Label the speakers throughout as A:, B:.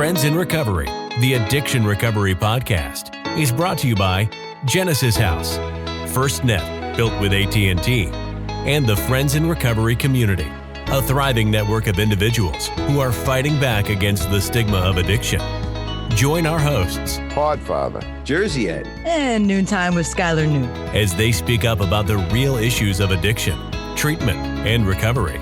A: Friends in Recovery, the Addiction Recovery Podcast, is brought to you by Genesis House, FirstNet, built with AT&T, and the Friends in Recovery community, a thriving network of individuals who are fighting back against the stigma of addiction. Join our hosts,
B: Podfather,
C: Jersey Ed,
D: and Noontime with Skylar Noon,
A: as they speak up about the real issues of addiction, treatment, and recovery.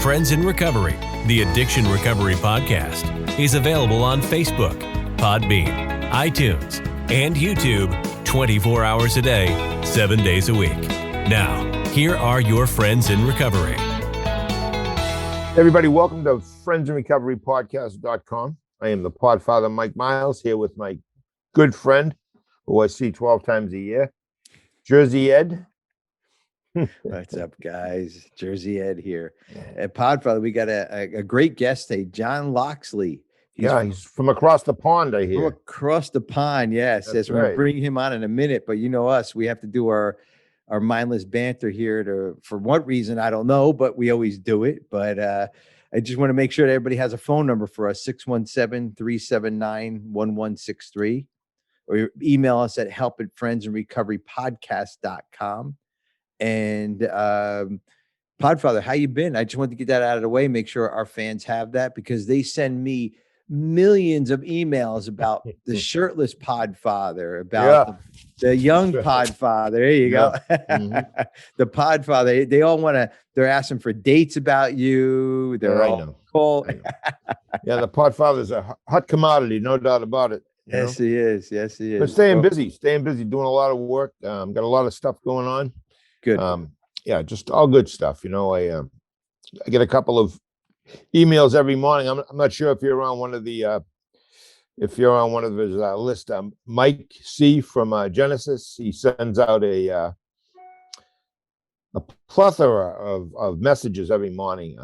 A: Friends in Recovery, the Addiction Recovery Podcast, is available on Facebook, Podbean, iTunes, and YouTube 24 hours a day, 7 days a week. Now, here are your Friends in Recovery.
B: Everybody, welcome to friendsinrecoverypodcast.com. I am the Podfather, Mike Miles, here with my good friend, who I see 12 times a year, Jersey Ed.
C: What's up, guys? Jersey Ed here. At Podfather, we got a great guest today, John Loxley.
B: He's from across the pond, I hear.
C: From across the pond, yes.
B: That's
C: We're going
B: right.
C: to bring him on in a minute, but you know us, we have to do our mindless banter here for what reason, I don't know, but we always do it. But I just want to make sure that everybody has a phone number for us, 617-379-1163, or email us at help@friendsandrecoverypodcast.com. And Podfather, how you been? I just wanted to get that out of the way, make sure our fans have that, because they send me millions of emails about the shirtless Podfather, about the young Podfather. There you go. Mm-hmm. The Podfather, they all they're asking for dates about you. They're all cool.
B: Yeah, the Podfather's a hot commodity, no doubt about it.
C: Yes, he is. Yes, he is.
B: But staying busy, doing a lot of work. Got a lot of stuff going on.
C: Good.
B: Yeah, just all good stuff. You know, I get a couple of emails every morning. I'm not sure if you're on one of the his list. Mike C from Genesis. He sends out a plethora of messages every morning,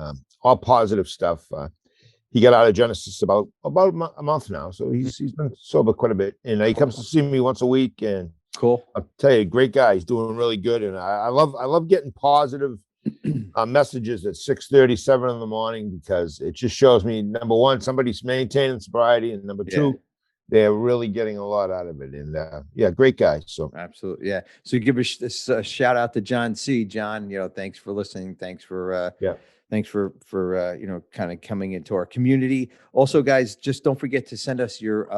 B: all positive stuff. He got out of Genesis about a month now, so he's been sober quite a bit, and he comes to see me once a week. And
C: cool.
B: I'll tell you, great guy. He's doing really good, and I love getting positive messages at 6:37 in the morning, because it just shows me, number one, somebody's maintaining sobriety, and number two, they're really getting a lot out of it. And great guy. So
C: absolutely, yeah. So you give a shout out to John C. John, thanks for listening. Thanks for Thanks for kind of coming into our community. Also, guys, just don't forget to send us your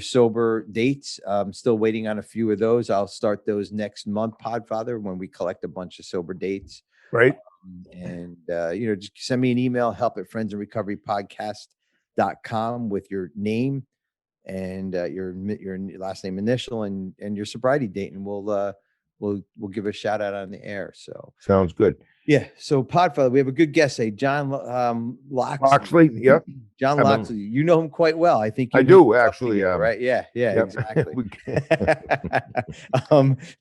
C: sober dates. I'm still waiting on a few of those. I'll start those next month, Podfather, when we collect a bunch of sober dates.
B: Right.
C: And just send me an email, help@friendsandrecoverypodcast.com, with your name and your last name initial and your sobriety date, and we'll give a shout out on the air. So
B: sounds good.
C: Yeah. So Podfather, we have a good guest today, John
B: Loxley. Yep.
C: John Loxley. You know him quite well. I think
B: I do, actually.
C: Right. Yeah.
B: Yep.
C: Exactly.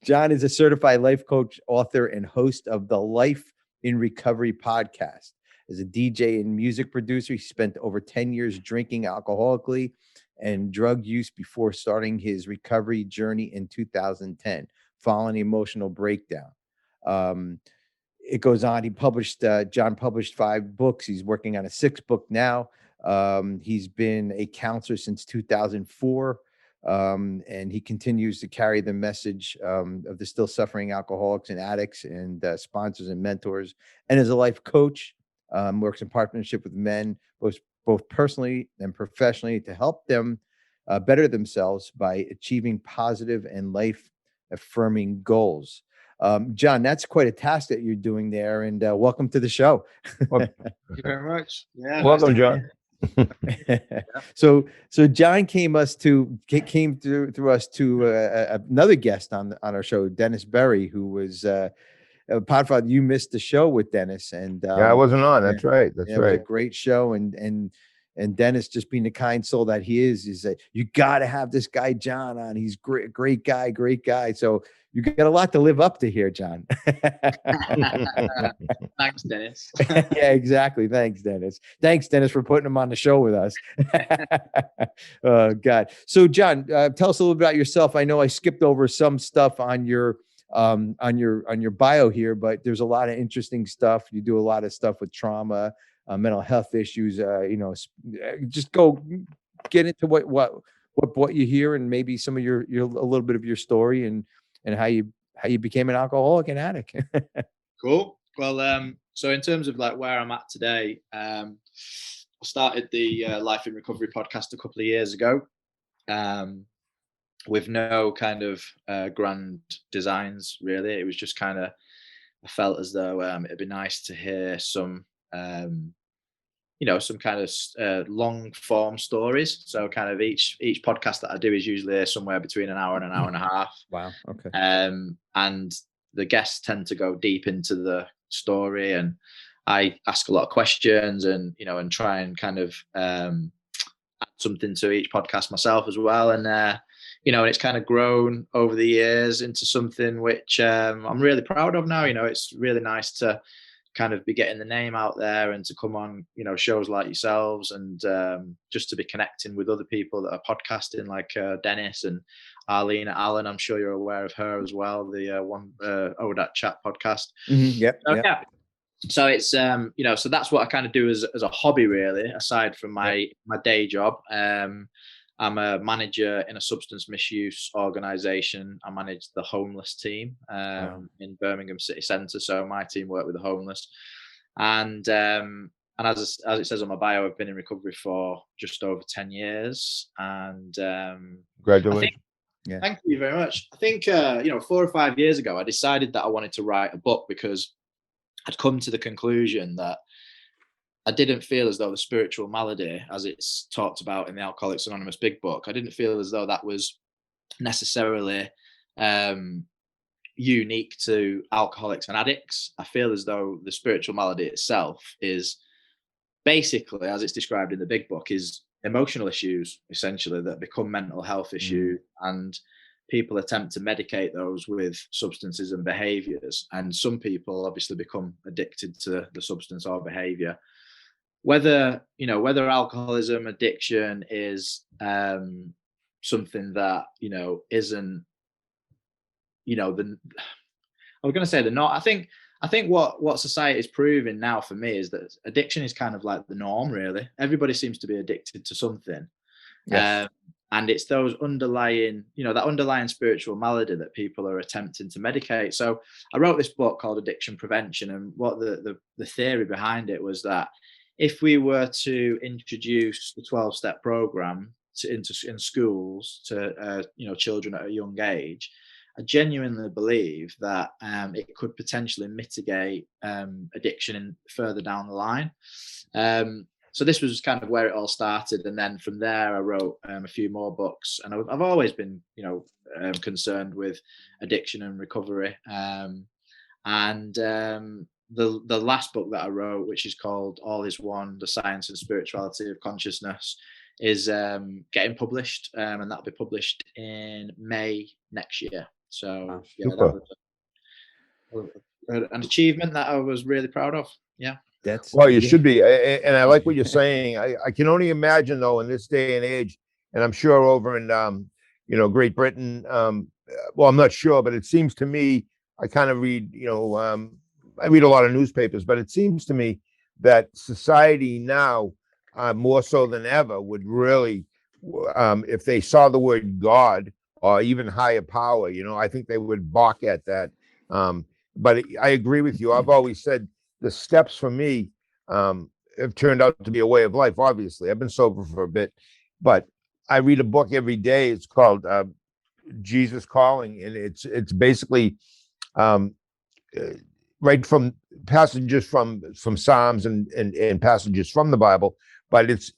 C: John is a certified life coach, author, and host of the Life in Recovery podcast. As a DJ and music producer, he spent over 10 years drinking alcoholically and drug use before starting his recovery journey in 2010, following emotional breakdown. It goes on. John published 5 books. He's working on a 6th book now. He's been a counselor since 2004. And he continues to carry the message of the still suffering alcoholics and addicts, and sponsors and mentors. And as a life coach, works in partnership with men, both personally and professionally, to help them better themselves by achieving positive and life-affirming goals. John, that's quite a task that you're doing there, and welcome to the show.
E: Thank you very much. Yeah,
B: welcome, John.
C: So John came through us to another guest on our show, Dennis Berry, who was Podfather. You missed the show with Dennis, and
B: I wasn't on. That's right. That's right.
C: It was a great show, and Dennis, just being the kind soul that he is that you got to have this guy John on. He's great guy. So you got a lot to live up to here, John.
E: Thanks, Dennis.
C: Yeah, exactly. Thanks, Dennis. Thanks, Dennis, for putting him on the show with us. Oh, God. So, John, tell us a little bit about yourself. I know I skipped over some stuff on your bio here, but there's a lot of interesting stuff. You do a lot of stuff with trauma. mental health issues, just get into what you hear, and maybe some of your a little bit of your story, and how you became an alcoholic and addict.
E: Cool. Well, so in terms of like where I'm at today, I started the Life in Recovery podcast a couple of years ago, with no kind of grand designs really. It was just kind of, I felt as though it'd be nice to hear some some kind of long form stories. So kind of each podcast that I do is usually somewhere between an hour and an hour and a half.
C: Wow. Okay.
E: And the guests tend to go deep into the story, and I ask a lot of questions, and and try and kind of add something to each podcast myself as well. And and it's kind of grown over the years into something which I'm really proud of now. It's really nice to kind of be getting the name out there, and to come on shows like yourselves, and just to be connecting with other people that are podcasting, like Dennis and Arlene Allen. I'm sure you're aware of her as well, the one ODAT Chat podcast.
C: Yep.
E: Yeah. So it's so that's what I kind of do as a hobby really, aside from my day job. I'm a manager in a substance misuse organization. I manage the homeless team in Birmingham city centre. So my team work with the homeless, and as it says on my bio, I've been in recovery for just over 10 years. And
B: Congratulations.
E: Thank you very much. I think 4 or 5 years ago, I decided that I wanted to write a book, because I'd come to the conclusion that I didn't feel as though the spiritual malady, as it's talked about in the Alcoholics Anonymous Big Book, I didn't feel as though that was necessarily unique to alcoholics and addicts. I feel as though the spiritual malady itself is basically, as it's described in the Big Book, is emotional issues, essentially, that become mental health issues. And people attempt to medicate those with substances and behaviors. And some people obviously become addicted to the substance or behavior. Whether alcoholism, addiction is something that isn't I was going to say the not. I think what society is proving now for me is that addiction is kind of like the norm, really. Everybody seems to be addicted to something.
C: Yes.
E: And it's those underlying, that underlying spiritual malady that people are attempting to medicate. So I wrote this book called Addiction Prevention, and what the theory behind it was that if we were to introduce the 12-step program in schools to children at a young age, I genuinely believe that it could potentially mitigate addiction further down the line. So this was kind of where it all started, and then from there I wrote a few more books, and I've always been concerned with addiction and recovery. The last book that I wrote, which is called All Is One: The Science and Spirituality of Consciousness, is getting published, and that'll be published in May next year. So that was an achievement that I was really proud of. Yeah.
B: Well, you should be. And I like what you're saying. I can only imagine, though, in this day and age, and I'm sure over in Great Britain, well, I'm not sure, but it seems to me, I kind of read, I read a lot of newspapers, but it seems to me that society now, more so than ever, would really, if they saw the word God or even higher power, I think they would balk at that. But I agree with you. I've always said the steps for me have turned out to be a way of life. Obviously, I've been sober for a bit, but I read a book every day. It's called Jesus Calling, and it's basically right from passages from Psalms and passages from the Bible, but it's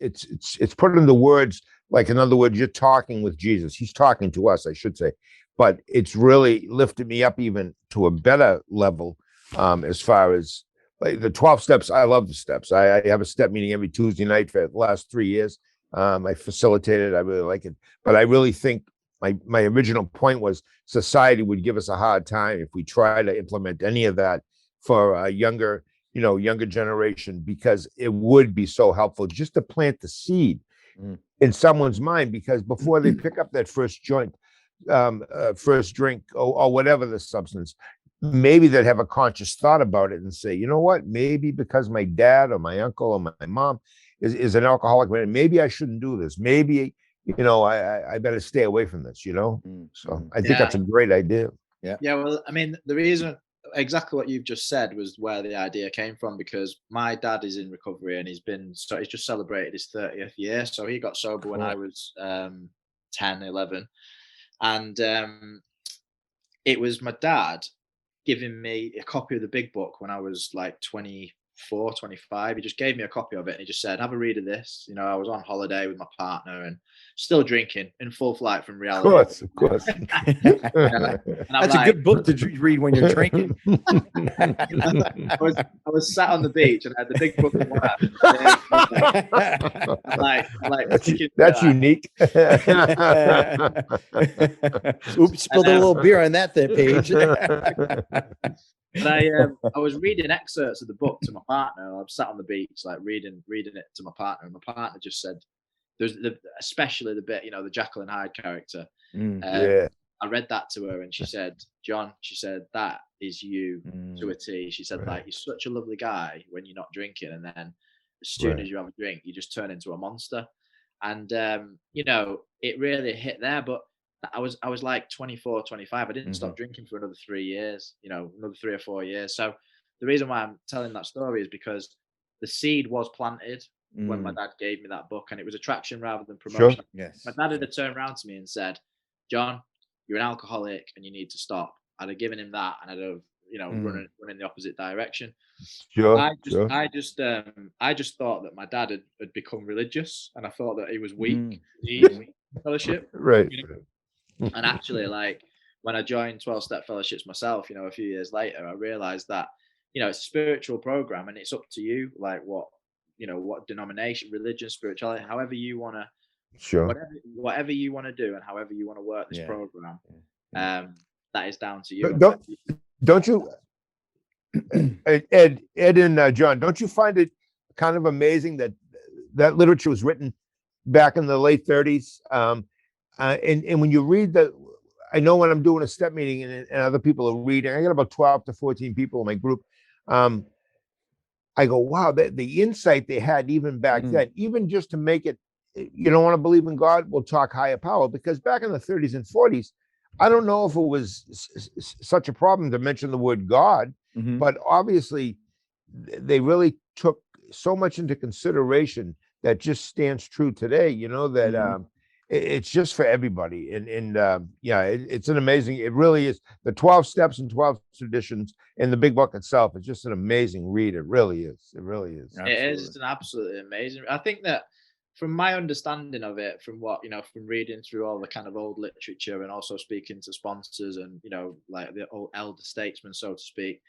B: put into words. Like, in other words, you're talking with Jesus. He's talking to us, I should say, but it's really lifted me up even to a better level as far as like the 12 steps. I love the steps. I have a step meeting every Tuesday night for the last 3 years. I facilitated. I really like it, but I really think my original point was society would give us a hard time if we try to implement any of that for a younger generation, because it would be so helpful just to plant the seed in someone's mind, because before they pick up that first joint, first drink, or whatever the substance, maybe that have a conscious thought about it and say, you know what, maybe because my dad or my uncle or my mom is an alcoholic, maybe I shouldn't do this. Maybe, I better stay away from this, So I think that's a great idea.
C: Yeah.
E: Yeah. Well, I mean, the reason exactly what you've just said was where the idea came from, because my dad is in recovery and he's just celebrated his 30th year. So he got sober when I was 10, 11. And it was my dad giving me a copy of the big book when I was like 24, 25. He just gave me a copy of it and he just said, have a read of this. I was on holiday with my partner and still drinking, in full flight from reality.
B: Of course.
C: That's a good book to read when you're drinking.
E: I was sat on the beach and I had the big book in one hand.
B: That's unique.
C: Oops, spilled a little beer on that page.
E: But I was reading excerpts of the book to my partner. I was sat on the beach, like reading it to my partner, and my partner just said, "There's especially the bit, the Jekyll and Hyde character." I read that to her, and she said, "John," she said, "that is you to a T." She said, "Like, you're such a lovely guy when you're not drinking, and then as soon as you have a drink, you just turn into a monster." And it really hit there. But I was like 24, 25. I didn't stop drinking for another 3 years, another 3 or 4 years. So the reason why I'm telling that story is because the seed was planted when my dad gave me that book, and it was attraction rather than promotion.
C: Sure. Yes.
E: My dad had turned around to me and said, "John, you're an alcoholic and you need to stop." I'd have given him that, and I'd have, run in the opposite direction.
B: Sure.
E: I just thought that my dad had become religious, and I thought that he was weak. Fellowship.
B: Right.
E: And actually, like, when I joined 12-step fellowships myself, a few years later, I realized that, it's a spiritual program and it's up to you, like what denomination, religion, spirituality, however you want to, whatever you want to do and however you want to work this program, that is down to you.
B: Don't you, Ed and John, don't you find it kind of amazing that literature was written back in the late 30s? And when you read I know when I'm doing a step meeting and other people are reading, I got about 12 to 14 people in my group. I go, wow, the insight they had even back then, even just to make it, you don't want to believe in God, we'll talk higher power. Because back in the 30s and 40s, I don't know if it was such a problem to mention the word God, but obviously they really took so much into consideration that just stands true today, that it's just for everybody. And it's an amazing, it really is. The 12 steps and 12 traditions and the big book itself is just an amazing read. It really is. It really is.
E: It is. It's an absolutely amazing. I think that from my understanding of it, from what, from reading through all the kind of old literature and also speaking to sponsors and, like the old elder statesmen, so to speak,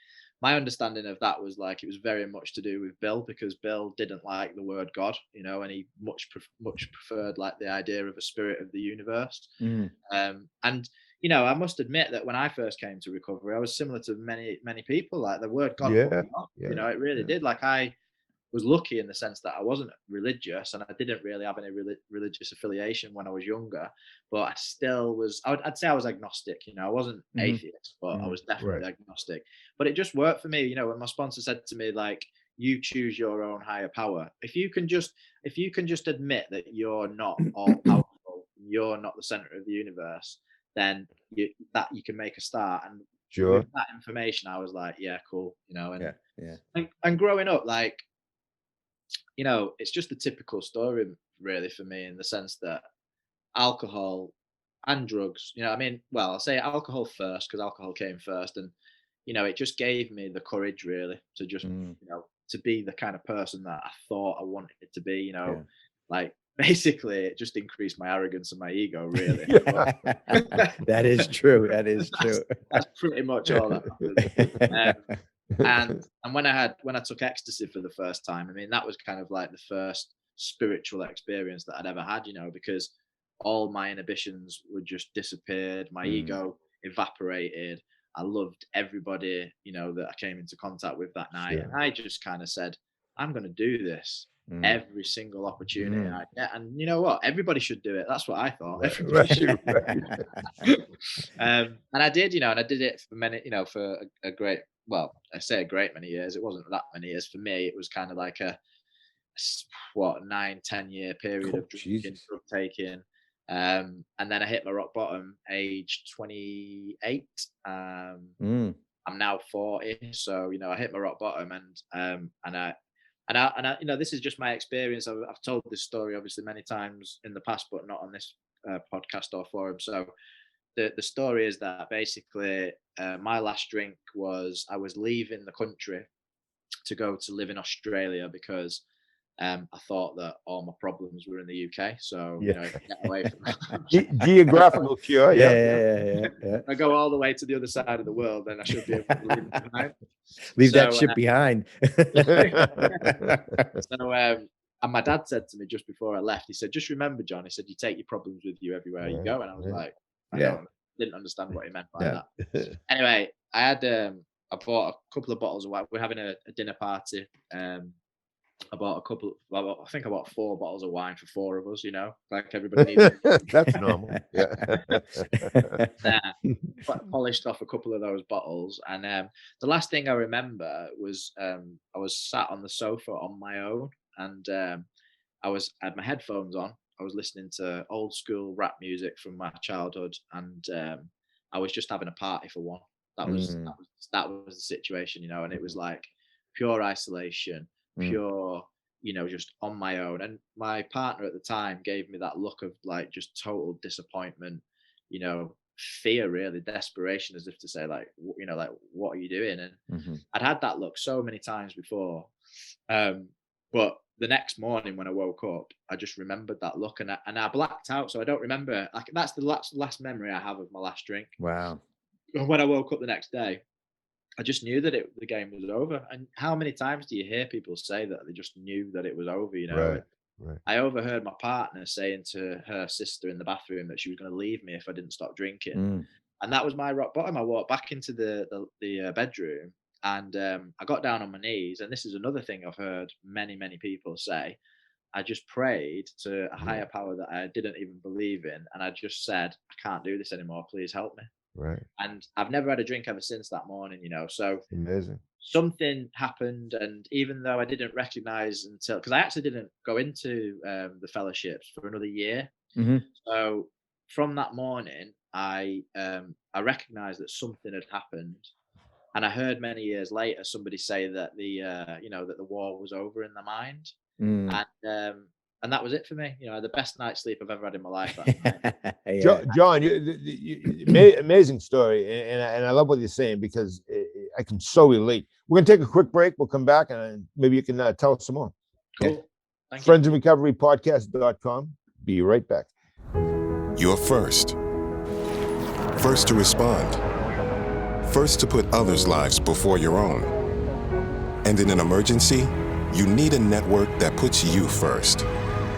E: my understanding of that was like, it was very much to do with Bill, because Bill didn't like the word God, and he much preferred like the idea of a spirit of the universe. And, I must admit that when I first came to recovery, I was similar to many people. Like the word God, it really did. Like I was lucky in the sense that I wasn't religious and I didn't really have any religious affiliation when I was younger, but I still was, I'd say I was agnostic, I wasn't atheist, but I was definitely agnostic. But it just worked for me, when my sponsor said to me, like, you choose your own higher power. If you can just admit that you're not all powerful, you're not the center of the universe, then you can make a start. And with that information, I was like, yeah, cool, and growing up, like, it's just a typical story really for me, in the sense that alcohol and drugs, I'll say alcohol first because alcohol came first, and it just gave me the courage really to just to be the kind of person that I thought I wanted it to be, like basically it just increased my arrogance and my ego really.
C: That is true.
E: That's pretty much all that happened. And when I took ecstasy for the first time, that was kind of like the first spiritual experience that I'd ever had, because all my inhibitions were just disappeared, my ego evaporated. I loved everybody, that I came into contact with that night. And I just kind of said, I'm going to do this. every single opportunity I get. And you know what? Everybody should do it. That's what I thought.
B: Right,
E: Everybody should.
B: right.
E: And I did, and I did it for many, for a great, well, I say a great many years. It wasn't that many years for me. It was kind of like a 9-10 year period of drinking, drug taking. And then I hit my rock bottom age 28. I'm now 40, so I hit my rock bottom, and this is just my experience. I've told this story obviously many times in the past, but not on this podcast or forum. So the story is that basically my last drink was I was leaving the country to go to live in Australia because I thought that all my problems were in the UK. So get away from that.
B: Geographical cure.
C: Yeah.
E: I go all the way to the other side of the world, then I should be able to leave it behind.
C: Leave that shit behind.
E: So and my dad said to me just before I left, he said, "Just remember, John," he said, "you take your problems with you everywhere you go." And I was like, I didn't understand what he meant by that. Anyway, I bought a couple of bottles of wine. We're having a dinner party. I bought I think I bought 4 bottles of wine for 4 of us, like everybody needs.
B: That's normal. Yeah.
E: Polished off a couple of those bottles. And the last thing I remember was I was sat on the sofa on my own, and I had my headphones on. I was listening to old school rap music from my childhood, and I was just having a party for one. That was the situation, and it was like pure isolation. Pure, just on my own. And my partner at the time gave me that look of like just total disappointment, fear, really, desperation, as if to say like, like, what are you doing? And I'd had that look so many times before. But the next morning when I woke up, I just remembered that look, and I blacked out. So I don't remember. Like, that's the last memory I have of my last drink.
C: Wow.
E: When I woke up the next day, I just knew that the game was over. And how many times do you hear people say that they just knew that it was over?
B: Right.
E: I overheard my partner saying to her sister in the bathroom that she was going to leave me if I didn't stop drinking. And that was my rock bottom. I walked back into the bedroom, and I got down on my knees. And this is another thing I've heard many, many people say. I just prayed to a higher power that I didn't even believe in. And I just said, I can't do this anymore. Please help me.
B: Right.
E: And I've never had a drink ever since that morning, so
B: amazing.
E: Something happened. And even though I didn't recognize because I actually didn't go into the fellowships for another year. So from that morning, I recognized that something had happened. And I heard many years later somebody say that that the war was over in their mind. And that was it for me. The best night's sleep I've ever had in my life. That night.
B: John, amazing story, and I love what you're saying because I can so relate. We're gonna take a quick break. We'll come back, and maybe you can tell us some more.
E: Cool. Thank
B: you. FriendsInRecoveryPodcast.com. Be right back.
F: You're first to respond, first to put others' lives before your own. And in an emergency, you need a network that puts you first,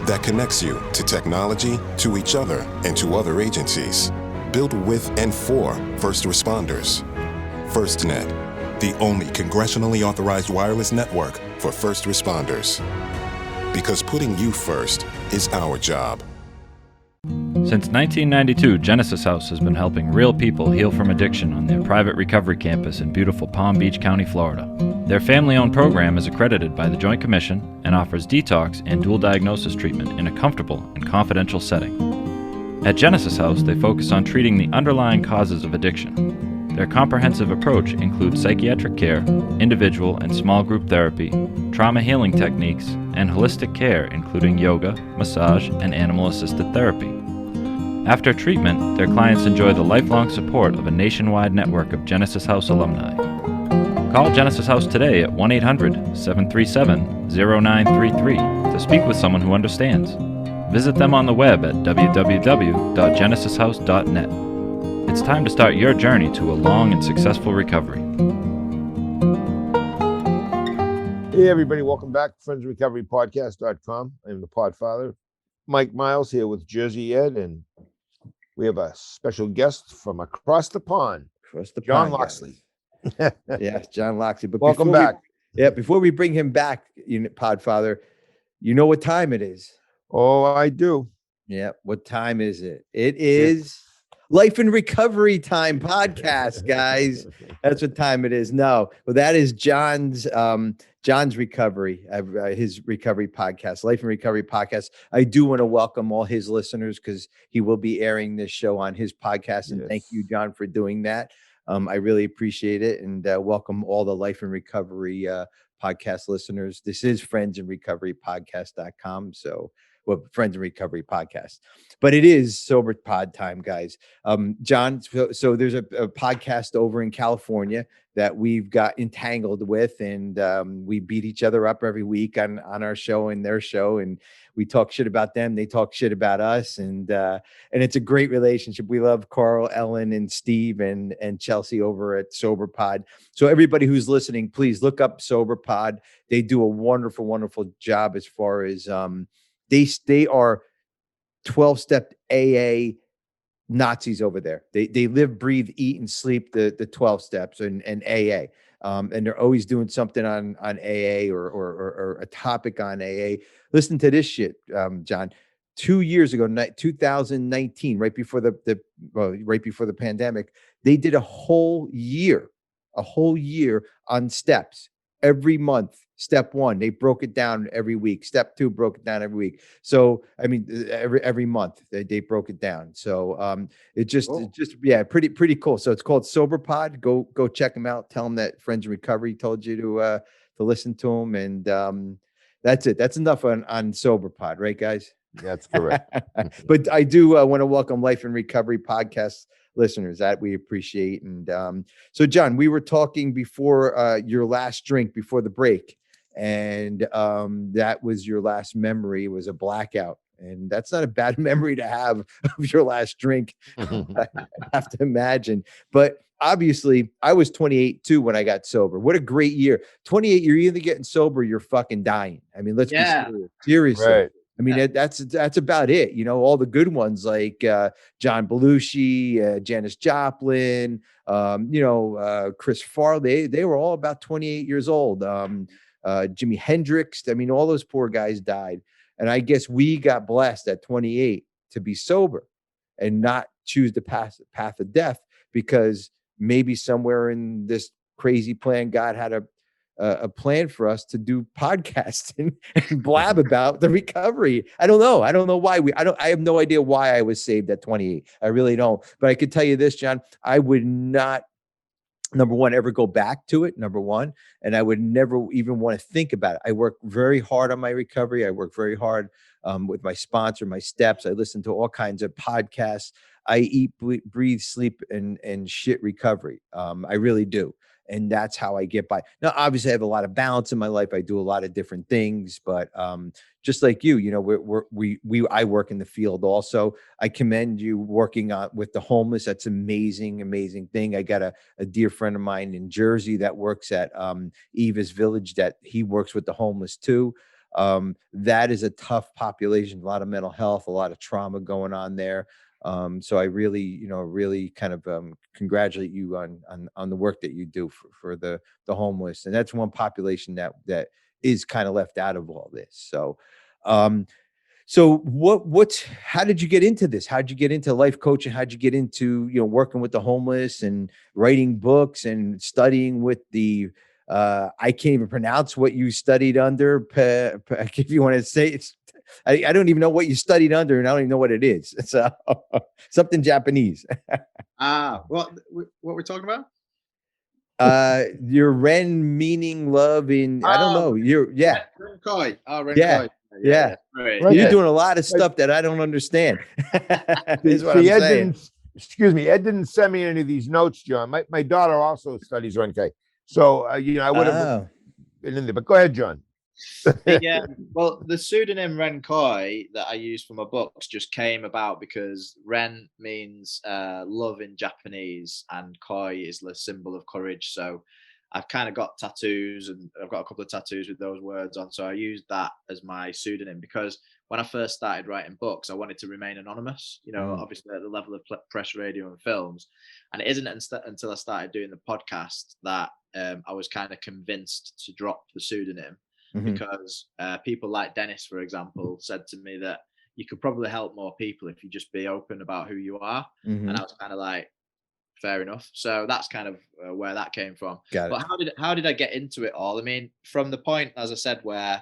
F: that connects you to technology, to each other, and to other agencies. Built with and for first responders. FirstNet, the only congressionally authorized wireless network for first responders. Because putting you first is our job.
G: Since 1992, Genesis House has been helping real people heal from addiction on their private recovery campus in beautiful Palm Beach County, Florida. Their family-owned program is accredited by the Joint Commission and offers detox and dual diagnosis treatment in a comfortable and confidential setting. At Genesis House, they focus on treating the underlying causes of addiction. Their comprehensive approach includes psychiatric care, individual and small group therapy, trauma healing techniques, and holistic care including yoga, massage, and animal-assisted therapy. After treatment, their clients enjoy the lifelong support of a nationwide network of Genesis House alumni. Call Genesis House today at 1-800-737-0933 to speak with someone who understands. Visit them on the web at www.genesishouse.net. It's time to start your journey to a long and successful recovery.
B: Hey everybody, welcome back to FriendsRecoveryPodcast.com. I'm the Podfather, Mike Miles, here with Jersey Ed, and we have a special guest from across the pond, John Loxley.
C: Yes, John Loxley. But
B: welcome back.
C: Before we bring him back, Podfather, You know what time it is?
B: Oh, I do.
C: Yeah. What time is it? It is Life in Recovery Time podcast, guys. That's what time it is. No, well, that is John's recovery, his recovery podcast, Life in Recovery podcast. I do want to welcome all his listeners because he will be airing this show on his podcast. And thank you, John, for doing that. I really appreciate it, and welcome all the Life in Recovery podcast listeners. This is Friends in Recovery Podcast.com. So, well, Friends in Recovery podcast, but it is sober pod time, guys. John, so there's a podcast over in California that we've got entangled with, and we beat each other up every week on our show and their show, and we talk shit about them, they talk shit about us, and it's a great relationship. We love Carl, Ellen, and Steve and Chelsea over at Sober Pod. So everybody who's listening, please look up Sober Pod. They do a wonderful, wonderful job as far as they are 12-step AA Nazis over there. They live, breathe, eat, and sleep the 12 steps and AA. And they're always doing something on AA or a topic on AA. Listen to this shit, John. 2 years ago, 2019, right before the pandemic, they did a whole year on steps every month. Step 1, they broke it down every week. Step 2 broke it down every week. So, I mean, every month they broke it down. So, it just pretty cool. So it's called Sober Pod. Go check them out. Tell them that Friends in Recovery told you to listen to them. And that's it. That's enough on Sober Pod, right, guys?
B: That's correct.
C: But I do want to welcome Life in Recovery podcast listeners, that we appreciate. And so, John, we were talking before your last drink before the break, and that was your last memory, was a blackout. And that's not a bad memory to have of your last drink, I have to imagine. But obviously, I was 28 too when I got sober. What a great year. 28, you're either getting sober or you're fucking dying. I mean, let's be serious. Seriously. Right. I mean, that's about it. You know, all the good ones like John Belushi, Janis Joplin, Chris Farley, they were all about 28 years old. Jimi Hendrix. I mean, all those poor guys died. And I guess we got blessed at 28 to be sober and not choose the path of death, because maybe somewhere in this crazy plan, God had a plan for us to do podcasts and blab about the recovery. I don't know why I have no idea why I was saved at 28. I really don't. But I could tell you this, John, I would not, number one, ever go back to it, number one. And I would never even want to think about it. I work very hard on my recovery. I work very hard with my sponsor, my steps. I listen to all kinds of podcasts. I eat, breathe, sleep, and shit recovery. I really do. And that's how I get by. Now, obviously, I have a lot of balance in my life. I do a lot of different things, but just like you, I work in the field also. I commend you working on with the homeless. That's amazing, amazing thing. I got a dear friend of mine in Jersey that works at Eva's Village, that he works with the homeless too. That is a tough population, a lot of mental health, a lot of trauma going on there. So I really kind of congratulate you on the work that you do for the homeless. And that's one population that is kind of left out of all this. So, how did you get into this? How'd you get into life coaching? How'd you get into, working with the homeless and writing books and studying with the, I can't even pronounce what you studied under. If you want to say it's, I don't even know what you studied under, and I don't even know what it is. It's something Japanese.
E: What we're talking about?
C: Your Ren meaning love in, I don't know.
E: Renkoi. Renkoi.
C: Yeah.
E: Right.
C: You're doing a lot of stuff that I don't understand. Is what I'm saying.
B: Ed didn't send me any of these notes, John. My daughter also studies Renkoi. So, I would have been in there. But go ahead, John.
E: Well, the pseudonym Renkoi that I use for my books just came about because Ren means love in Japanese, and Koi is the symbol of courage. So I've kind of got tattoos, and I've got a couple of tattoos with those words on. So I used that as my pseudonym because when I first started writing books, I wanted to remain anonymous, obviously at the level of press, radio, and films. And it isn't until I started doing the podcast that I was kind of convinced to drop the pseudonym. because people like Dennis, for example, said to me that you could probably help more people if you just be open about who you are. And I was kind of like, fair enough. So that's kind of where that came from.
C: Got it.
E: But how did I get into it all? I mean, from the point, as I said, where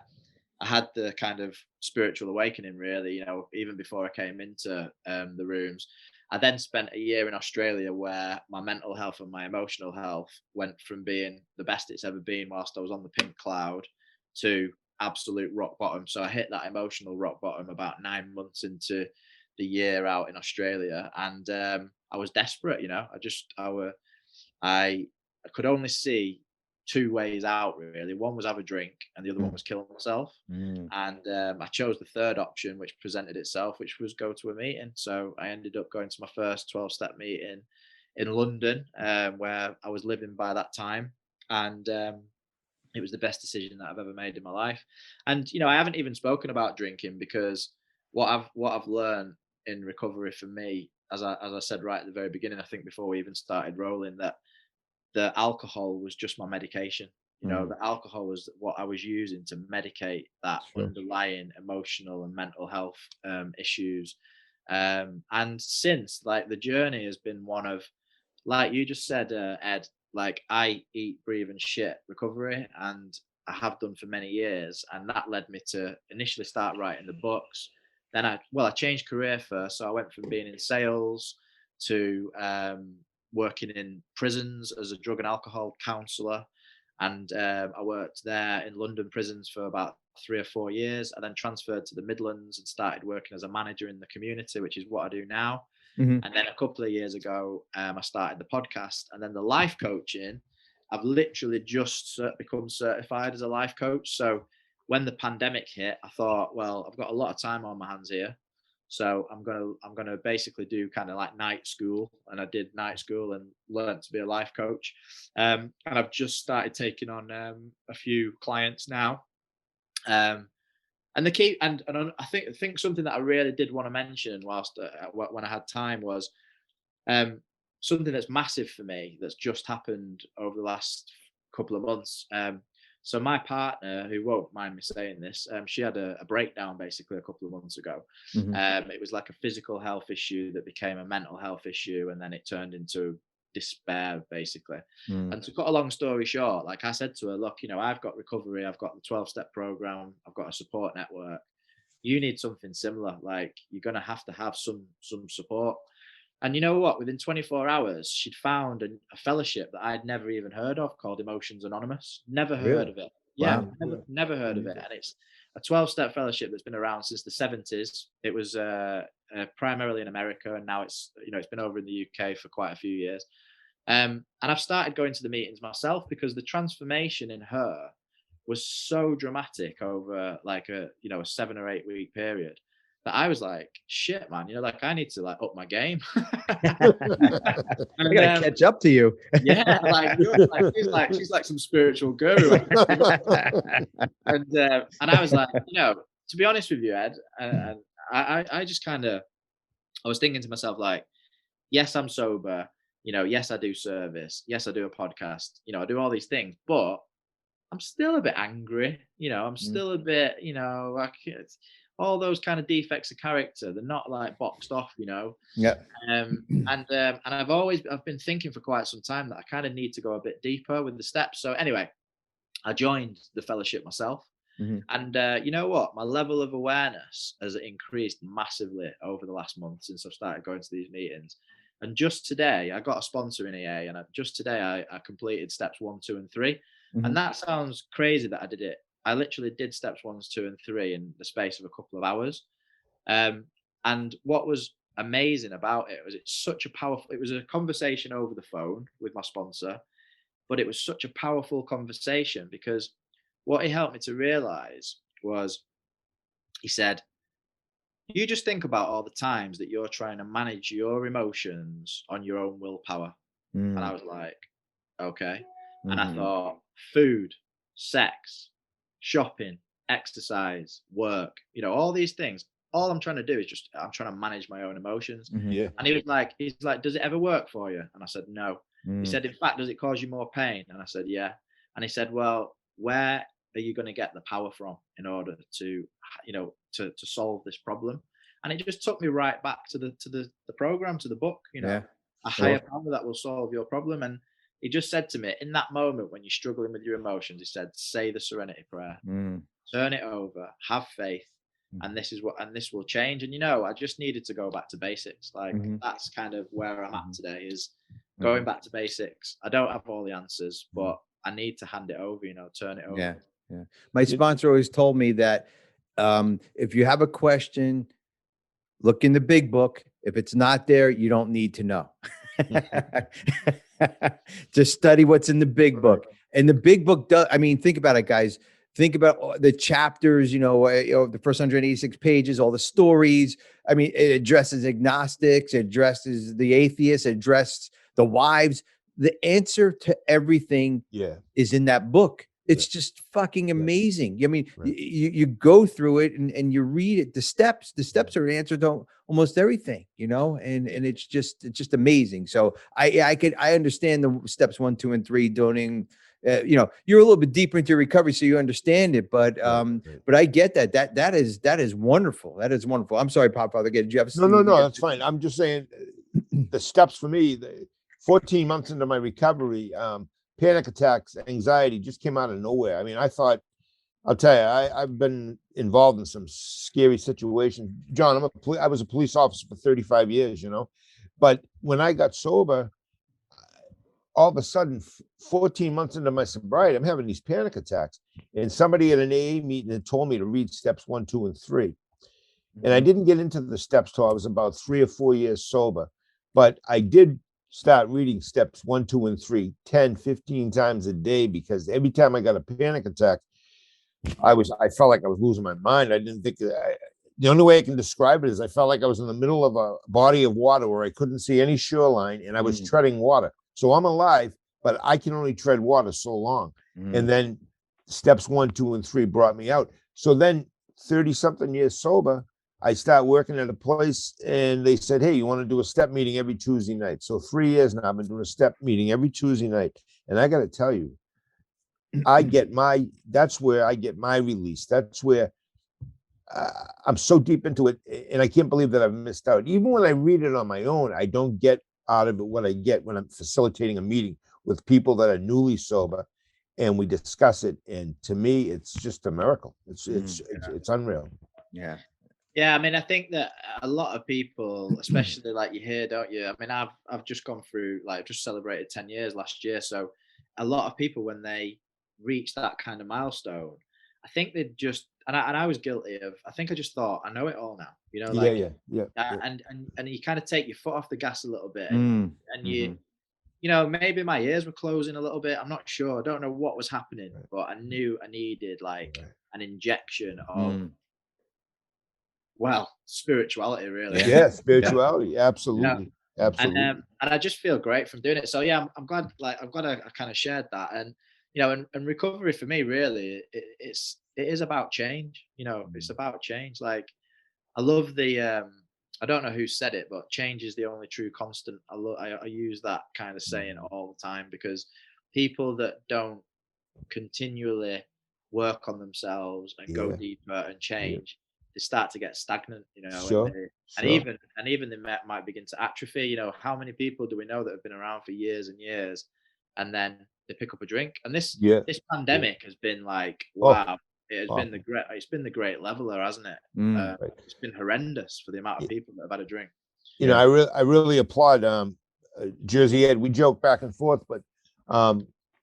E: I had the kind of spiritual awakening, really, you know, even before I came into the rooms. I then spent a year in Australia where my mental health and my emotional health went from being the best it's ever been whilst I was on the pink cloud to absolute rock bottom. So I hit that emotional rock bottom about 9 months into the year out in Australia, and I was desperate. You know, I could only see two ways out, really. One was have a drink, and the other one was kill myself. And I chose the third option, which presented itself, which was go to a meeting. So I ended up going to my first 12-step meeting in London, where I was living by that time, and it was the best decision that I've ever made in my life. And you know, I haven't even spoken about drinking, because what I've learned in recovery for me, as I said right at the very beginning, I think before we even started rolling, that the alcohol was just my medication. You know, the alcohol was what I was using to medicate that underlying emotional and mental health issues. And since, like, the journey has been one of, like you just said, Ed, like, I eat, breathe and shit recovery, and I have done for many years. And that led me to initially start writing the books. Then I changed career first. So I went from being in sales to working in prisons as a drug and alcohol counsellor. And I worked there in London prisons for about 3 or 4 years. I then transferred to the Midlands and started working as a manager in the community, which is what I do now. And then a couple of years ago, I started the podcast, and then the life coaching. I've literally just become certified as a life coach. So when the pandemic hit, I thought, well, I've got a lot of time on my hands here. So I'm gonna basically do kind of like night school, and I did night school and learned to be a life coach. And I've just started taking on a few clients now. And the key, and I think something that I really did want to mention whilst when I had time was something that's massive for me that's just happened over the last couple of months. So my partner, who won't mind me saying this, she had a breakdown basically a couple of months ago. It was like a physical health issue that became a mental health issue, and then it turned into despair basically. And to cut a long story short, like I said to her, look, you know, I've got recovery, I've got the 12-step program, I've got a support network. You need something similar. Like, you're going to have some support. And you know what? Within 24 hours, she'd found a fellowship that I'd never even heard of called Emotions Anonymous. Never heard of it. Yeah, wow. Never heard of it. And it's a 12-step fellowship that's been around since the 70s. It was primarily in America, and now it's been over in the UK for quite a few years. And I've started going to the meetings myself, because the transformation in her was so dramatic over like a 7 or 8 week period that I was like, shit, man, like I need to like up my game.
C: I gotta catch up to you.
E: Yeah, she's like some spiritual guru. and I was like, to be honest with you, Ed, and I just kind of, I was thinking to myself, like, yes, I'm sober, yes, I do service, yes, I do a podcast, I do all these things, but I'm still a bit angry, I'm still a bit, like all those kind of defects of character, they're not like boxed off,
C: Yeah.
E: And I've been thinking for quite some time that I kind of need to go a bit deeper with the steps. So anyway, I joined the fellowship myself. And you know what? My level of awareness has increased massively over the last month since I've started going to these meetings. And just today, I got a sponsor in EA, and just today I completed steps 1, 2, and 3. And that sounds crazy that I did it. I literally did steps 1, 2, and 3 in the space of a couple of hours. And what was amazing about it was it was a conversation over the phone with my sponsor, but it was such a powerful conversation, because what he helped me to realize was, he said, you just think about all the times that you're trying to manage your emotions on your own willpower. And I was like, okay. And I thought, food, sex, shopping, exercise, work, all these things, all I'm trying to do is I'm trying to manage my own emotions.
B: Yeah.
E: And he's like, does it ever work for you? And I said, no. He said, in fact, does it cause you more pain? And I said, yeah. And he said, well, where are you going to get the power from in order to, to solve this problem? And it just took me right back to the program, to the book, a higher power that will solve your problem. And he just said to me, in that moment when you're struggling with your emotions, he said, say the serenity prayer, turn it over, have faith, and this will change. And I just needed to go back to basics. Like that's kind of where I'm at today, is going back to basics. I don't have all the answers, but I need to hand it over, turn it over.
C: Yeah. My sponsor always told me that if you have a question, look in the big book. If it's not there, you don't need to know. Just study what's in the big book. And the big book does, think about it, guys. Think about the chapters, the first 186 pages, all the stories. It addresses agnostics, it addresses the atheists, it addresses the wives. The answer to everything is in that book. It's just fucking amazing. You go through it and you read it. The steps are an answer to almost everything, and it's just amazing. So I understand the steps 1, 2, and 3 doing, you're a little bit deeper into recovery, so you understand it, but I get that is wonderful. That is wonderful. I'm sorry, Popfather. Did you have
B: no, that's fine. I'm just saying the steps for me, 14 months into my recovery, panic attacks, anxiety just came out of nowhere. I'll tell you, I've been involved in some scary situations. John, I was a police officer for 35 years, but when I got sober, all of a sudden, 14 months into my sobriety, I'm having these panic attacks. And somebody at an AA meeting had told me to read steps 1, 2, and 3. And I didn't get into the steps till I was about 3 or 4 years sober, but I did start reading steps 1, 2, and 3, 10, 15 times a day, because every time I got a panic attack, I felt like I was losing my mind. I didn't think the only way I can describe it is I felt like I was in the middle of a body of water where I couldn't see any shoreline, and I was treading water. So I'm alive, but I can only tread water so long. And then steps 1, 2, and 3 brought me out. So then 30 something years sober, I started working at a place, and they said, hey, you want to do a step meeting every Tuesday night? So 3 years now, I've been doing a step meeting every Tuesday night. And I got to tell you, that's where I get my release. That's where I'm so deep into it. And I can't believe that I've missed out. Even when I read it on my own, I don't get out of it what I get when I'm facilitating a meeting with people that are newly sober, and we discuss it. And to me, it's just a miracle. It's unreal.
C: Yeah.
E: Yeah, I think that a lot of people, especially like you hear, don't you? I've just gone through, like, just celebrated 10 years last year. So a lot of people, when they reach that kind of milestone, I think they just, and I was guilty of, I think I just thought, I know it all now, and you kind of take your foot off the gas a little bit, and you maybe my ears were closing a little bit. I'm not sure. I don't know what was happening, but I knew I needed like an injection of, spirituality, really.
B: Yeah, spirituality. Absolutely. Absolutely.
E: And I just feel great from doing it. So yeah, I'm glad, like, I'm glad I kind of shared that. And and recovery for me, really, it is about change. It's about change. Like, I love the I don't know who said it, but change is the only true constant. I use that kind of saying all the time, because people that don't continually work on themselves and go deeper and change, they start to get stagnant, and even they might begin to atrophy. How many people do we know that have been around for years and years, and then they pick up a drink? And this pandemic has been like, wow, it's been the great leveler, hasn't it? It's been horrendous for the amount of people that have had a drink.
B: I really applaud Jersey Ed. We joke back and forth, but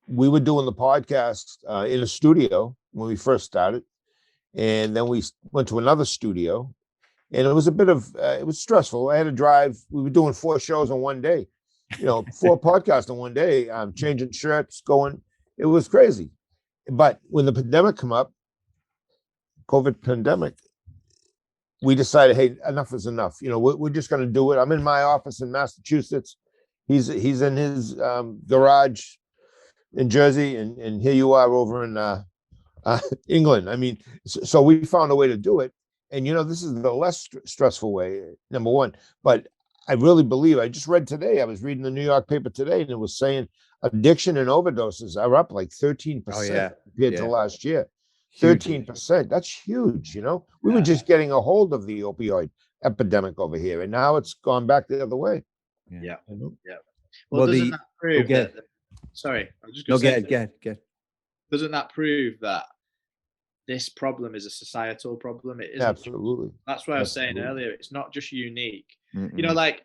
B: we were doing the podcast in a studio when we first started. And then we went to another studio, and it was a bit of, it was stressful. I had to drive. We were doing 4 shows on one day, 4 podcasts on one day, changing shirts, going, it was crazy. But when the pandemic came up, COVID pandemic, we decided, hey, enough is enough. We're just going to do it. I'm in my office in Massachusetts. He's in his garage in Jersey, and here you are over in England. So we found a way to do it. And, this is the less stressful way, number one. But I really believe, I just read today, I was reading the New York paper today, and it was saying addiction and overdoses are up like 13% compared to last year. 13%. That's huge. You know, we were just getting a hold of the opioid epidemic over here, and now it's gone back the other way.
E: Yeah.
B: You know?
E: Yeah. Well, doesn't that prove
C: get
E: that? Sorry, I was just
C: no,
E: going to say,
C: get.
E: doesn't that prove that this problem is a societal problem? It isn't.
B: Absolutely.
E: That's what I was saying
B: Absolutely.
E: earlier. It's not just unique.
C: Mm-mm.
E: You know, like,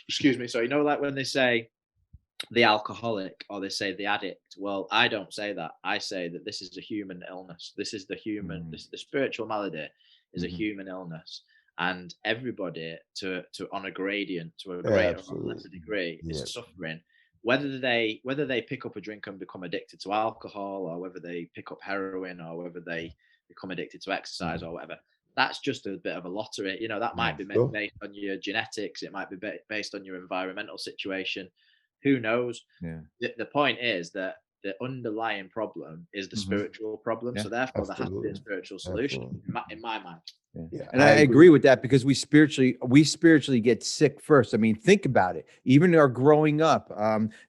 E: excuse me. So, you know, like when they say the alcoholic or they say the addict. Well, I don't say that. I say that this is a human illness. This is the human, the spiritual malady is a human illness. And everybody to on a gradient, to a greater or lesser degree, is suffering. Whether they pick up a drink and become addicted to alcohol, or whether they pick up heroin, or whether they become addicted to exercise or whatever, that's just a bit of a lottery. You know, that might be based on your genetics. It might be based on your environmental situation. Who knows?
C: Yeah.
E: The point is that the underlying problem is the spiritual problem.
C: Yeah,
E: so therefore, there has to be a spiritual solution in my mind.
C: Yeah. And I agree with that, because we spiritually get sick first. I mean, think about it. Even our growing up,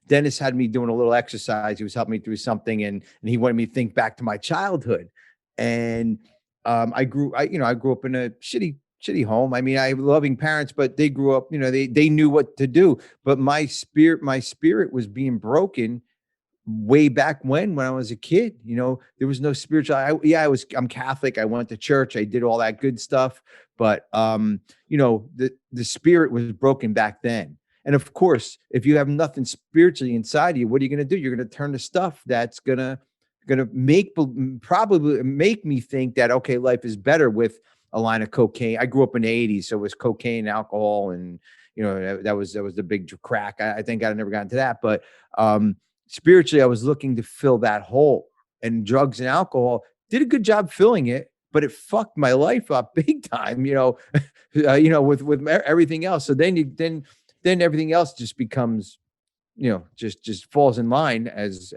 C: Dennis had me doing a little exercise. He was helping me through something, and he wanted me to think back to my childhood. And I grew up in a shitty home. I mean, I have loving parents, but they grew up, you know, they knew what to do. But my spirit was being broken way back when I was a kid. You know, there was no spiritual. I'm Catholic. I went to church. I did all that good stuff. But you know, the spirit was broken back then. And of course, if you have nothing spiritually inside of you, what are you going to do? You're going to turn to stuff that's gonna probably make me think that, okay, life is better with a line of cocaine. I grew up in the 80s, so it was cocaine, alcohol, and you know, that was the big crack. I think I never got into that, but spiritually, I was looking to fill that hole, and drugs and alcohol did a good job filling it, but it fucked my life up big time. You know, with everything else. So then everything else just becomes, you know, just falls in line as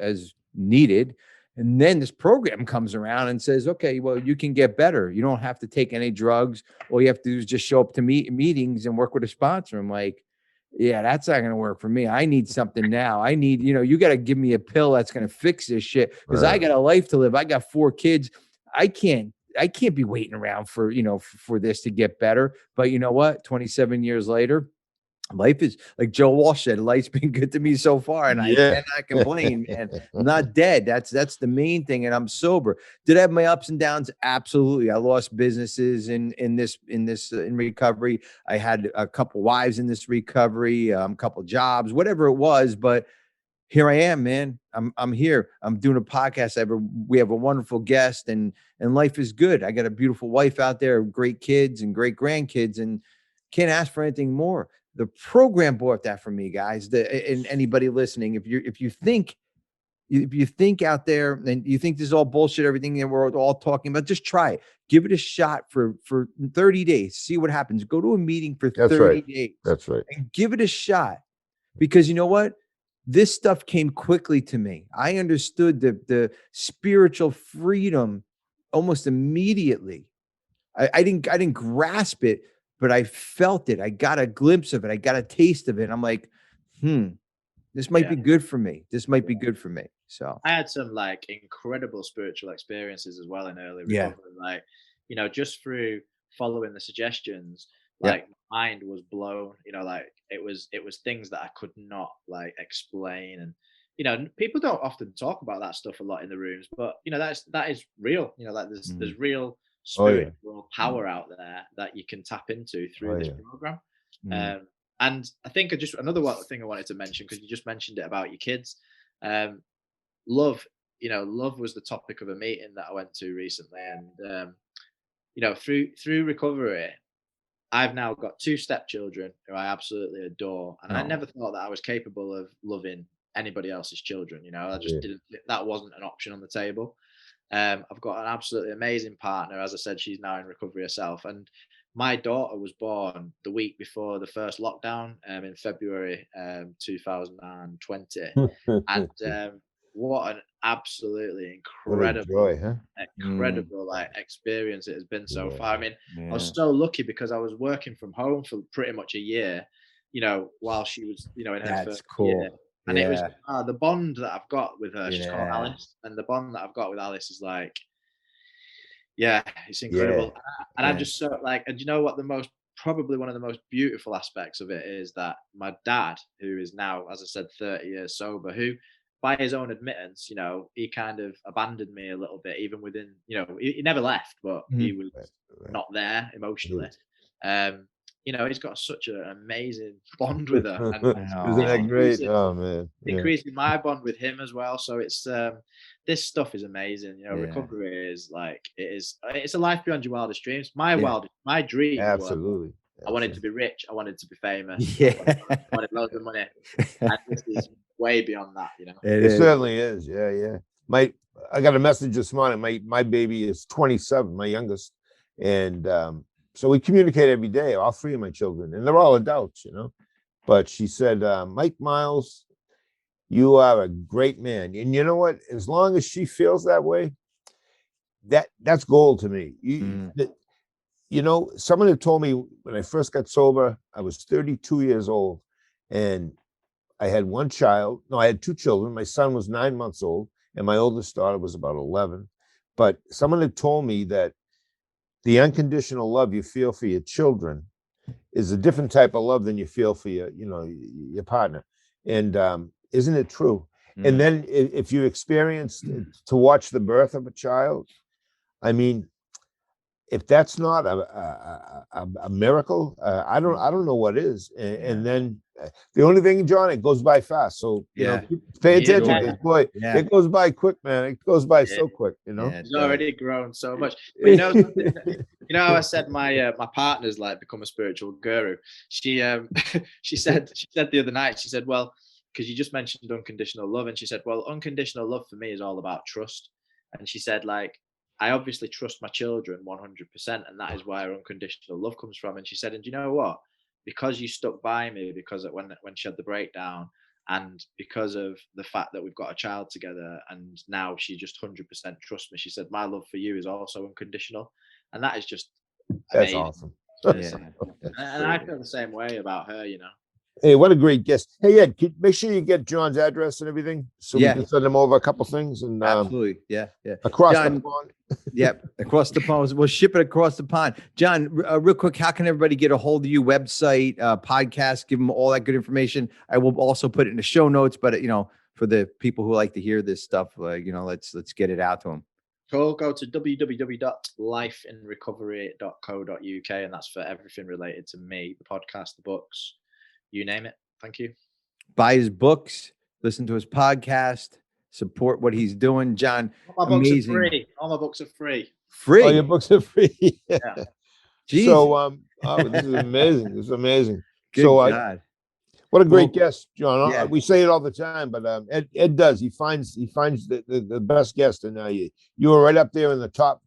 C: needed. And then this program comes around and says, okay, well, you can get better. You don't have to take any drugs. All you have to do is just show up to meetings and work with a sponsor. I'm like, yeah, that's not going to work for me. I need something now. I need, you know, you got to give me a pill that's going to fix this shit, because I got a life to live. I got 4 kids. I can't be waiting around for, you know, for this to get better. But you know what? 27 years later, life is, like Joe Walsh said, life's been good to me so far, and I cannot complain, man. I'm not dead. That's the main thing. And I'm sober. Did I have my ups and downs? Absolutely. I lost businesses in recovery. I had a couple wives in this recovery, couple jobs, whatever it was, but here I am, man. I'm here. I'm doing a podcast. We have a wonderful guest, and life is good. I got a beautiful wife out there, great kids and great grandkids, and can't ask for anything more. The program bought that for me, guys. And anybody listening, if you think out there and you think this is all bullshit, everything that we're all talking about, just try it. Give it a shot for 30 days. See what happens. Go to a meeting for 30 days.
B: That's right.
C: And give it a shot. Because you know what? This stuff came quickly to me. I understood the spiritual freedom almost immediately. I didn't grasp it, but I felt it. I got a glimpse of it. I got a taste of it. I'm like, this might be good for me. This might be good for me. So
E: I had some like incredible spiritual experiences as well in early recovery. Like, you know, just through following the suggestions, like my mind was blown. You know, like it was things that I could not like explain. And you know, people don't often talk about that stuff a lot in the rooms, but you know, that is real. You know, like there's real spiritual power out there that you can tap into through this program. And I think another thing I wanted to mention, because you just mentioned it about your kids, love. You know, love was the topic of a meeting that I went to recently, and you know, through recovery, I've now got 2 stepchildren who I absolutely adore, and I never thought that I was capable of loving anybody else's children. You know, I just didn't. That wasn't an option on the table. I've got an absolutely amazing partner. As I said, she's now in recovery herself. And my daughter was born the week before the first lockdown in February 2020. And what an absolutely incredible, incredible like experience it has been so far. I mean, I was so lucky because I was working from home for pretty much a year, you know, while she was, you know, in her first year. And it was the bond that I've got with her. She's called Alice, and the bond that I've got with Alice is like, Yeah, it's incredible. And I'm
C: Yeah.
E: just so like, and you know what, probably one of the most beautiful aspects of it is that my dad, who is now, as I said, 30 years sober, who by his own admittance, he kind of abandoned me a little bit, even within, he never left, but he was
B: Right.
E: not there emotionally. He's got such an amazing bond with her. And
B: Isn't that great? Oh man. Yeah.
E: increasing my bond with him as well. So it's this stuff is amazing.
C: Yeah.
E: Recovery is it's a life beyond your wildest dreams. My dreams were
B: Absolutely.
E: I wanted to be rich, I wanted to be famous,
C: Yeah.
E: I wanted loads of money. And this is way beyond that,
B: It certainly is. Yeah. I got a message this morning. My baby is 27, my youngest. And so we communicate every day, all three of my children, and they're all adults, But she said, Mike Miles, you are a great man. And you know what? As long as she feels that way, that's gold to me. Someone had told me when I first got sober, I was 32 years old, and I had one child. No, I had two children. My son was 9 months old, and my oldest daughter was about 11. But someone had told me that the unconditional love you feel for your children is a different type of love than you feel for your partner. And isn't it true? And then if you experience to watch the birth of a child, I mean, if that's not a miracle, I don't know what is. And then the only thing, John, it goes by fast. So pay attention.
E: Yeah.
B: Boy, it goes by quick, man. It goes by so quick.
E: It's already grown so much. But how I said my partner's like become a spiritual guru. She said the other night, she said, well, because you just mentioned unconditional love, and she said, well, unconditional love for me is all about trust. And she said, like, I obviously trust my children 100%, and that is where unconditional love comes from. And she said, and you know what? Because you stuck by me, because when she had the breakdown, and because of the fact that we've got a child together, and now she just 100% trusts me. She said, my love for you is also unconditional, and that is just amazing.
B: Awesome.
E: And I feel the same way about her.
B: Hey, what a great guest. Hey, Ed, make sure you get John's address and everything so we can send him over a couple things. And
C: absolutely. Yeah.
B: Across
C: John,
B: the pond.
C: Yep. Across the pond. We'll ship it across the pond. John, real quick, how can everybody get a hold of you? Website, podcast, give them all that good information. I will also put it in the show notes, but for the people who like to hear this stuff, let's get it out to them.
E: Cool. Go to www.lifeinrecovery.co.uk, and that's for everything related to me, the podcast, the books, you name it. Thank you.
C: Buy his books, listen to his podcast, support what he's doing. John,
E: all my books are free. All my books are free.
B: All your books are free.
E: Yeah.
B: So this is amazing. This is amazing.
C: Good God.
B: What a great guest, John. Yeah. We say it all the time, but Ed does. He finds the best guest, and you were right up there in the top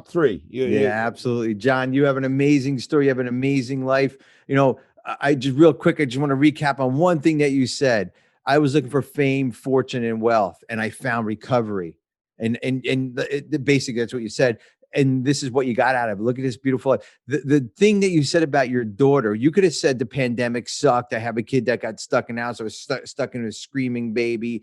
B: three.
C: Absolutely, John. You have an amazing story. You have an amazing life. I just want to recap on one thing that you said. I was looking for fame, fortune, and wealth, and I found recovery. And basically that's what you said. And this is what you got out of it. Look at this beautiful life. The thing that you said about your daughter, you could have said the pandemic sucked. I have a kid that got stuck in the house. I was stuck in a screaming baby.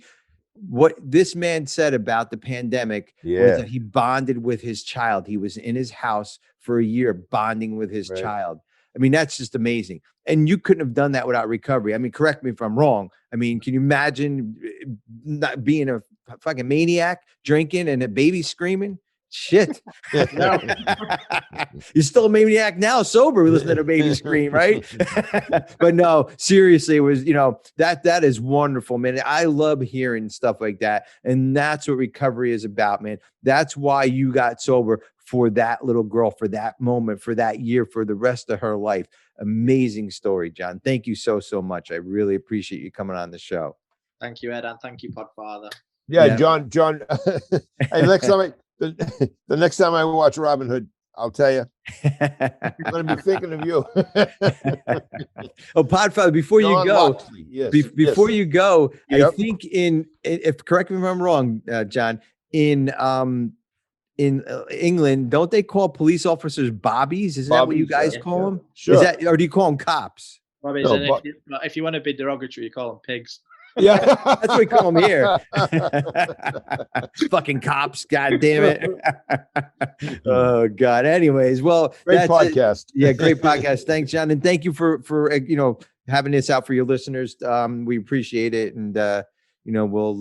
C: What this man said about the pandemic was that he bonded with his child. He was in his house for a year bonding with his child. I mean, that's just amazing. And you couldn't have done that without recovery. I mean, correct me if I'm wrong. I mean, can you imagine not being a fucking maniac, drinking, and a baby screaming? Shit. You're still a maniac now, sober. We listen to a baby scream, right? But no, seriously, it was, that is wonderful, man. I love hearing stuff like that. And that's what recovery is about, man. That's why you got sober, for that little girl, for that moment, for that year, for the rest of her life. Amazing story, John. Thank you so much. I really appreciate you coming on the show.
E: Thank you, Ed, and thank you, Podfather.
B: Yeah. John. Hey, the next time I watch Robin Hood, I'll tell you, I'm going to be thinking of you.
C: Podfather, before you go, you go, I think if correct me if I'm wrong, John, in England, don't they call police officers bobbies? Isn't that what you guys call them?
B: Sure.
C: Or do you call them cops?
E: Bobbies, if you want to be derogatory, you call them pigs.
B: Yeah.
C: That's why we call them here. Fucking cops, god damn it. Oh God. Anyways, well,
B: Great
C: that's it.
B: podcast.
C: Yeah, great podcast. Thanks, John, and thank you for having this out for your listeners. We appreciate it, and we'll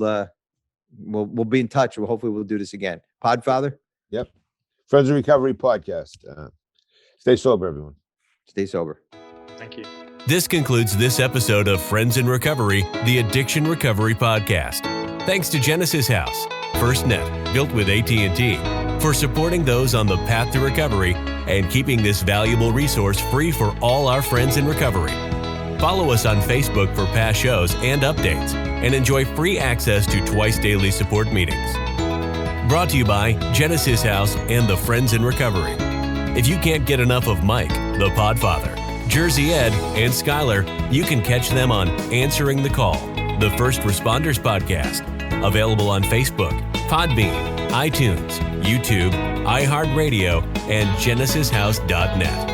C: be in touch. Hopefully we'll do this again. Podfather.
B: Yep. Friends in Recovery podcast. Stay sober, everyone.
C: Stay sober.
E: Thank you.
A: This concludes this episode of Friends in Recovery, the Addiction Recovery Podcast. Thanks to Genesis House, FirstNet, built with AT&T, for supporting those on the path to recovery and keeping this valuable resource free for all our friends in recovery. Follow us on Facebook for past shows and updates, and enjoy free access to twice daily support meetings. Brought to you by Genesis House and the Friends in Recovery. If you can't get enough of Mike, the Podfather, Jersey Ed, and Skylar, you can catch them on Answering the Call, the First Responders Podcast, available on Facebook, Podbean, iTunes, YouTube, iHeartRadio, and GenesisHouse.net.